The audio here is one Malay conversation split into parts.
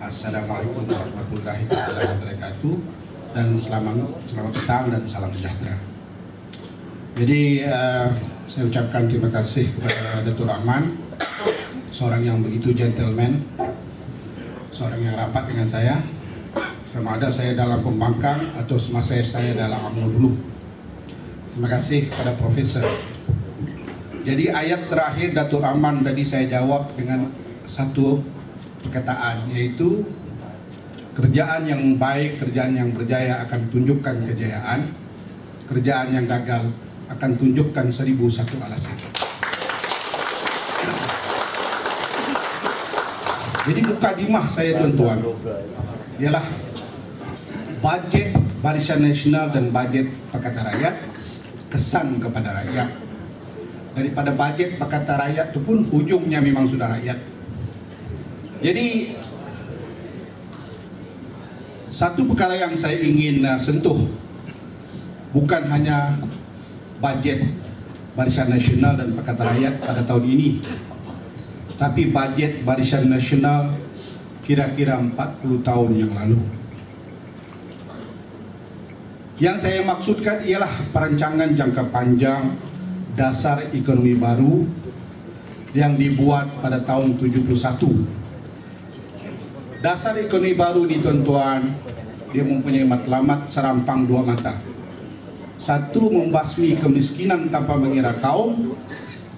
Assalamualaikum warahmatullahi wabarakatuh, dan selamat petang dan salam sejahtera. Jadi saya ucapkan terima kasih kepada Datuk Rahman, seorang yang begitu gentleman, seorang yang rapat dengan saya sama ada saya dalam pembangkang atau semasa saya dalam UMNO dulu. Terima kasih kepada Profesor. Jadi ayat terakhir Datuk Rahman tadi saya jawab dengan satu perkataan, yaitu kerjaan yang baik, kerjaan yang berjaya akan tunjukkan kejayaan, kerjaan yang gagal akan tunjukkan 1001 alasan. Jadi mukadimah saya tuan-tuan ialah bajet Barisan Nasional dan bajet Pakatan Rakyat, kesan kepada rakyat. Daripada bajet Pakatan Rakyat itu pun ujungnya memang sudah rakyat. Jadi satu perkara yang saya ingin sentuh bukan hanya bajet Barisan Nasional dan Pakatan Rakyat pada tahun ini, tapi bajet Barisan Nasional kira-kira 40 tahun yang lalu. Yang saya maksudkan ialah perancangan jangka panjang dasar ekonomi baru yang dibuat pada tahun 71. Dasar ekonomi baru ini tuan-tuan, dia mempunyai matlamat serampang dua mata. Satu, membasmi kemiskinan tanpa mengira kaum.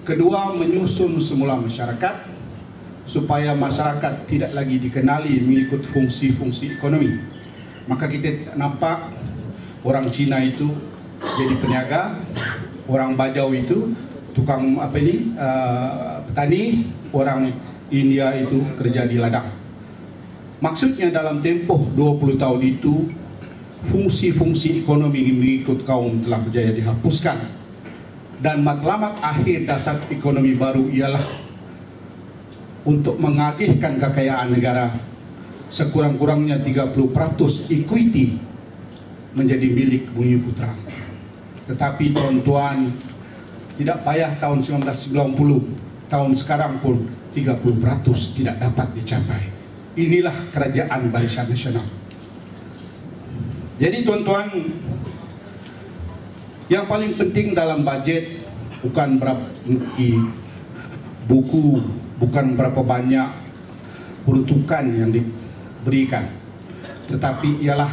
Kedua, menyusun semula masyarakat supaya masyarakat tidak lagi dikenali mengikut fungsi-fungsi ekonomi. Maka kita nampak orang Cina itu jadi peniaga, orang Bajau itu tukang petani, orang India itu kerja di ladang. Maksudnya dalam tempoh 20 tahun itu fungsi-fungsi ekonomi mengikut kaum telah berjaya dihapuskan, dan matlamat akhir dasar ekonomi baru ialah untuk mengagihkan kekayaan negara sekurang-kurangnya 30% equity menjadi milik Bumi Putra. Tetapi tuan-tuan, tidak payah tahun 1990, tahun sekarang pun 30% tidak dapat dicapai. Inilah kerajaan Barisan Nasional. Jadi tuan-tuan, yang paling penting dalam bajet bukan berapa buku, bukan berapa banyak peruntukan yang diberikan, tetapi ialah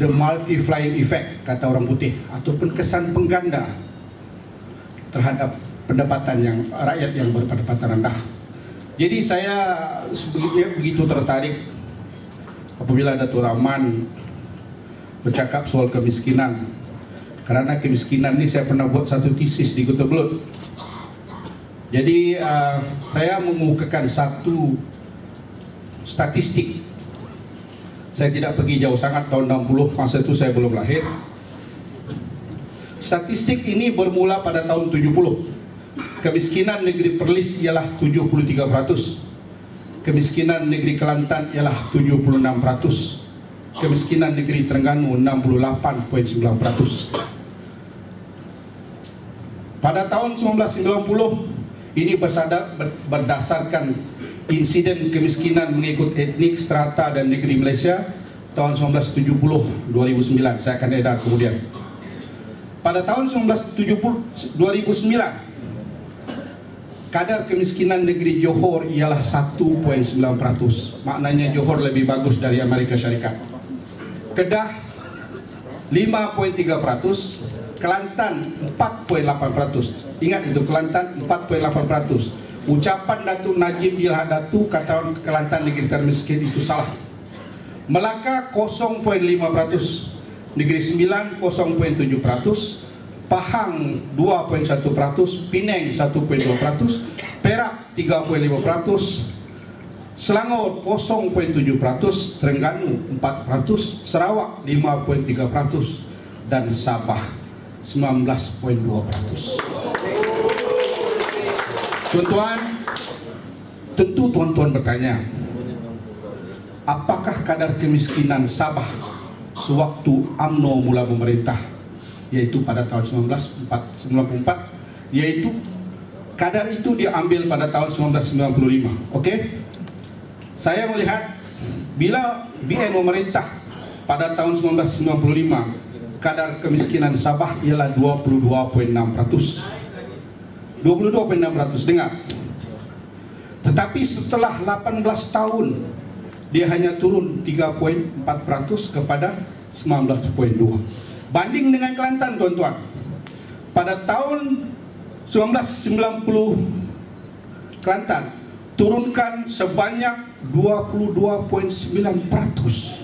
the multiplying effect, kata orang putih, ataupun kesan pengganda terhadap pendapatan yang rakyat yang berpendapatan rendah. Jadi saya begitu tertarik apabila Datuk Rahman bercakap soal kemiskinan, karena kemiskinan ini saya pernah buat satu tesis di Kota Belud. Jadi saya mengemukakan satu statistik. Saya tidak pergi jauh sangat, tahun 60, masa itu saya belum lahir. Statistik ini bermula pada tahun 70. Kemiskinan negeri Perlis ialah 73%, kemiskinan negeri Kelantan ialah 76%, kemiskinan negeri Terengganu 68,9%. Pada tahun 1990 ini berdasarkan insiden kemiskinan mengikut etnik, strata dan negeri Malaysia tahun 1970-2009. Saya akan edar kemudian. Pada tahun 2009 kadar kemiskinan negeri Johor ialah 1,9%. Maknanya Johor lebih bagus dari Amerika Syarikat. Kedah 5,3%, Kelantan 4,8%. Ingat itu, Kelantan 4,8%. Ucapan Datuk Najib Bilhak Datuk kata Kelantan negeri termiskin itu salah. Melaka 0,5%, Negeri Sembilan 0,7%, Pahang 2,1%, Penang 1,2%, Perak 3,5%, Selangor 0,7%, Terengganu 4%, Sarawak 5,3%, dan Sabah 19,2%. Tuan-tuan, tentu tuan-tuan bertanya, apakah kadar kemiskinan Sabah sewaktu UMNO mula memerintah, yaitu pada tahun 1994, yaitu kadar itu diambil pada tahun 1995. Okey? Saya melihat bila BN memerintah pada tahun 1995, kadar kemiskinan Sabah ialah 22,6%. 22,6%, dengar. Tetapi setelah 18 tahun, dia hanya turun 3,4% kepada 19,2%. Banding dengan Kelantan, tuan-tuan. Pada tahun 1990, Kelantan turunkan sebanyak 22,9%.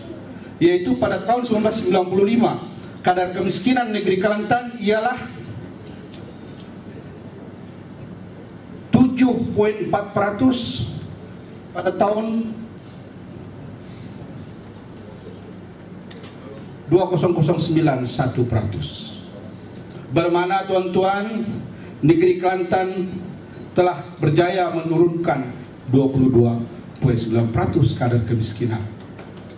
Yaitu pada tahun 1995, kadar kemiskinan negeri Kelantan ialah 7,4%. Pada tahun 2009, 1%. Bermana, tuan-tuan, negeri Kelantan telah berjaya menurunkan 22,9% kadar kemiskinan.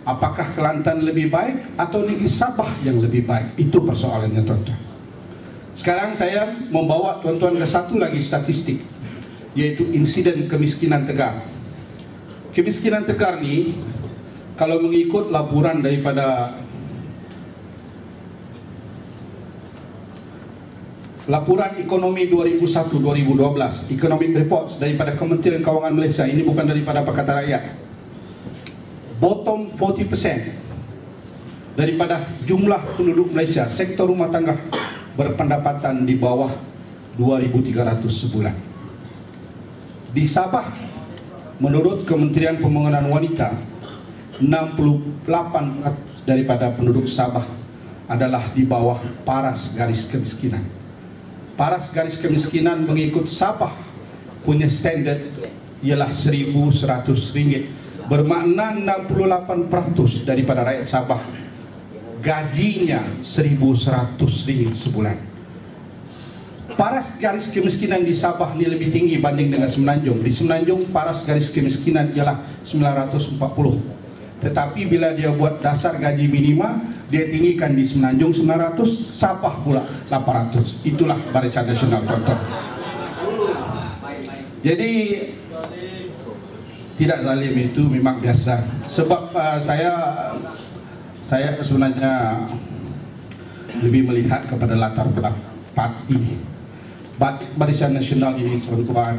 Apakah Kelantan lebih baik atau negeri Sabah yang lebih baik? Itu persoalannya, tuan-tuan. Sekarang saya membawa tuan-tuan ke satu lagi statistik, yaitu insiden kemiskinan tegar. Kemiskinan tegar ni, kalau mengikut laporan daripada Laporan Ekonomi 2001-2012, Economic Reports daripada Kementerian Kewangan Malaysia, ini bukan daripada Pakatan Rakyat. Bottom 40% daripada jumlah penduduk Malaysia, sektor rumah tangga berpendapatan di bawah 2,300 sebulan. Di Sabah, menurut Kementerian Pembangunan Wanita, 68% daripada penduduk Sabah adalah di bawah paras garis kemiskinan. Paras garis kemiskinan mengikut Sabah punya standard ialah RM1.100. Bermakna 68% daripada rakyat Sabah gajinya RM1.100 sebulan. Paras garis kemiskinan di Sabah ni lebih tinggi banding dengan Semenanjung. Di Semenanjung paras garis kemiskinan ialah 940. Tetapi bila dia buat dasar gaji minima, dia tinggikan di Semenanjung 900, Sabah pula 800. Itulah Barisan Nasional, tuan-tuan. Jadi tidak zalim itu memang biasa. Sebab saya sebenarnya lebih melihat kepada latar belakang parti. Barisan Nasional ini, tuan-tuan,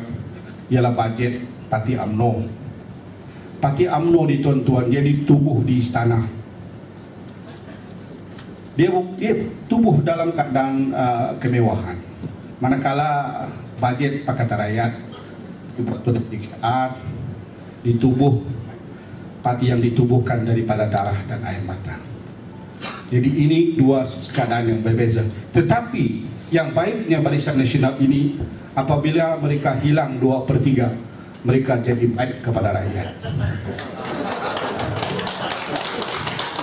ialah bajet Parti UMNO. Parti UMNO ni, tuan-tuan, dia ditubuh di istana. Dia tubuh dalam keadaan kemewahan. Manakala bajet Pakatan Rakyat dibuat oleh DKR, ditubuh parti yang ditubuhkan daripada darah dan air mata. Jadi ini dua keadaan yang berbeza. Tetapi yang baiknya Barisan Nasional ini, apabila mereka hilang 2/3, mereka jadi baik kepada rakyat.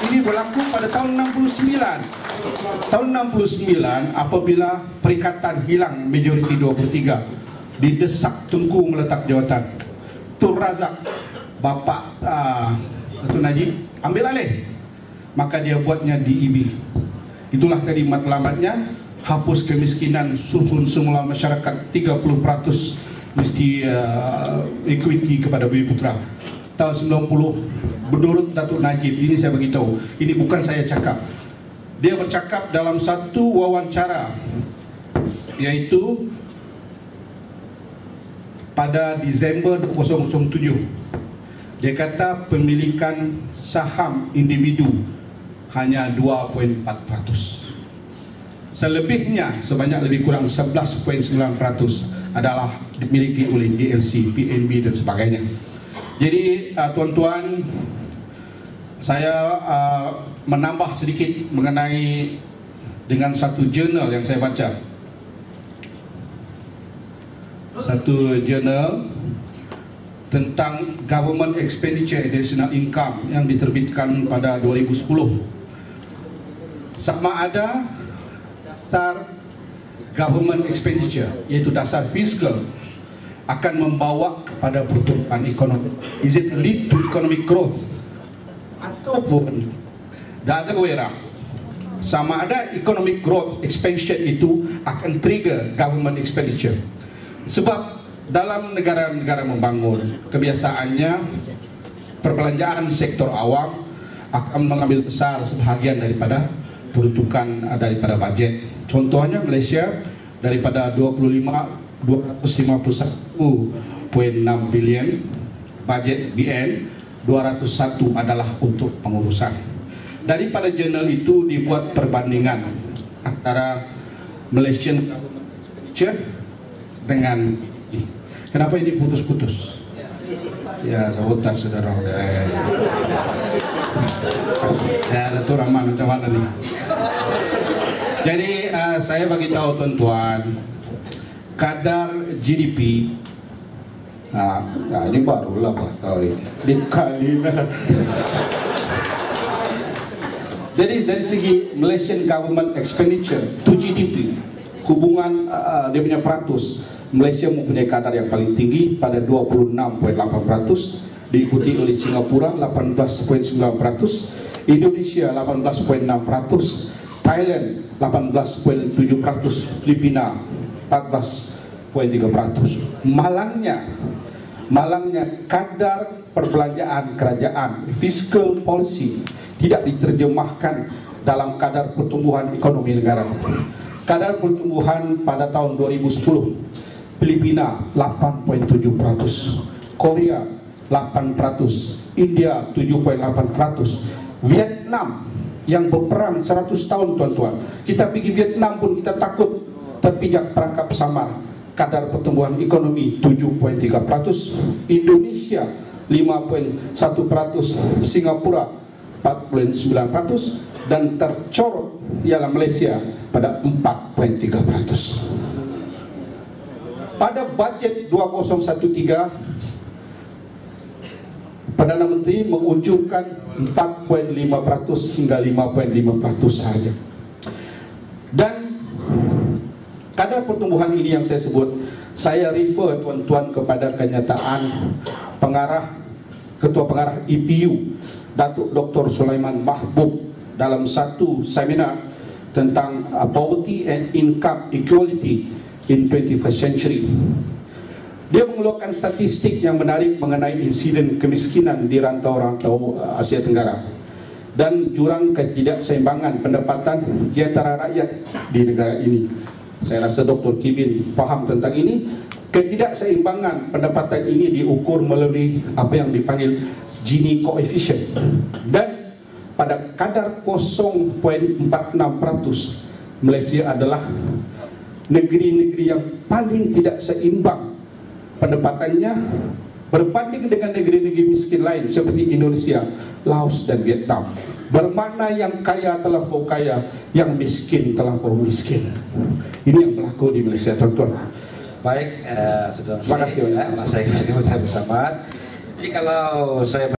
Ini berlaku pada tahun 69. Tahun 69, apabila Perikatan hilang majoriti 2/3, didesak Tunku meletak jawatan. Tun Razak, bapa Datuk Najib, ambil alih. Maka dia buatnya DEB. Itulah tadi matlamatnya, hapus kemiskinan, susun semula masyarakat 30% mesti equity kepada Bumi Putra. Tahun 90, menurut Datuk Najib, ini saya beritahu, ini bukan saya cakap. Dia bercakap dalam satu wawancara, iaitu pada Disember 2007. Dia kata pemilikan saham individu hanya 2,4%. Selebihnya, sebanyak lebih kurang 11,9% adalah dimiliki oleh GLC, PNB dan sebagainya. Jadi tuan-tuan, saya menambah sedikit mengenai dengan satu jurnal yang saya baca. Satu jurnal tentang Government Expenditure Additional Income yang diterbitkan pada 2010. Sama ada dasar government expenditure, iaitu dasar fiskal, akan membawa kepada pertumbuhan ekonomi. Is it lead to economic growth? Ataupun the other way around? Sama ada economic growth expansion itu akan trigger government expenditure. Sebab dalam negara-negara membangun, kebiasaannya perbelanjaan sektor awam akan mengambil besar sebahagian daripada peruntukan daripada budget. Contohnya Malaysia daripada 251.6 bilion budget BN, 201 adalah untuk pengurusan. Daripada jurnal itu dibuat perbandingan antara Malaysian expenditure dengan kenapa ini putus-putus? Ya, sabotas saudara. Ya, Datuk Rahman macam mana nih? Jadi saya bagi tahu tuan-tuan, kadar GDP. Nah, ini barulah tahu ini. Dikali lah. Jadi dari segi Malaysian government expenditure to GDP, hubungan dia punya peratus, Malaysia mempunyai kadar yang paling tinggi pada 26.8%, diikuti oleh Singapura 18.9%, Indonesia 18.6%, Thailand 18.7%, Filipina 14.3%. Malangnya kadar perbelanjaan kerajaan, fiscal policy, tidak diterjemahkan dalam kadar pertumbuhan ekonomi negara. Kadar pertumbuhan pada tahun 2010, Filipina 8.7%, Korea 8%, India 7.8%, Vietnam yang berperang 100 tahun tuan-tuan. Kita pergi Vietnam pun kita takut terpijak perangkap samar. Kadar pertumbuhan ekonomi 7.3%, Indonesia 5.1%, Singapura 4.9%, dan tercorot ialah Malaysia pada 4.3%. Pada budget 2013, Perdana Menteri mengunjukkan 4.5% hingga 5.5% sahaja. Dan kadar pertumbuhan ini yang saya sebut, saya refer tuan-tuan kepada kenyataan Ketua Pengarah EPU Datuk Dr. Sulaiman Mahbub dalam satu seminar tentang Poverty and Income Equality in 21st Century. Dia mengeluarkan statistik yang menarik mengenai insiden kemiskinan di rantau-rantau Asia Tenggara dan jurang ketidakseimbangan pendapatan di antara rakyat di negara ini. Saya rasa Dr. Kibin faham tentang ini. Ketidakseimbangan pendapatan ini diukur melalui apa yang dipanggil Gini coefficient, dan pada kadar 0.46%, Malaysia adalah negeri-negeri yang paling tidak seimbang pendapatannya berbanding dengan negeri-negeri miskin lain seperti Indonesia, Laos dan Vietnam. Bermakna yang kaya terlampau kaya, yang miskin terlampau miskin. Ini yang berlaku di Malaysia, tuan-tuan. Baik, terima kasih. Masa saya bertamat. Jadi kalau saya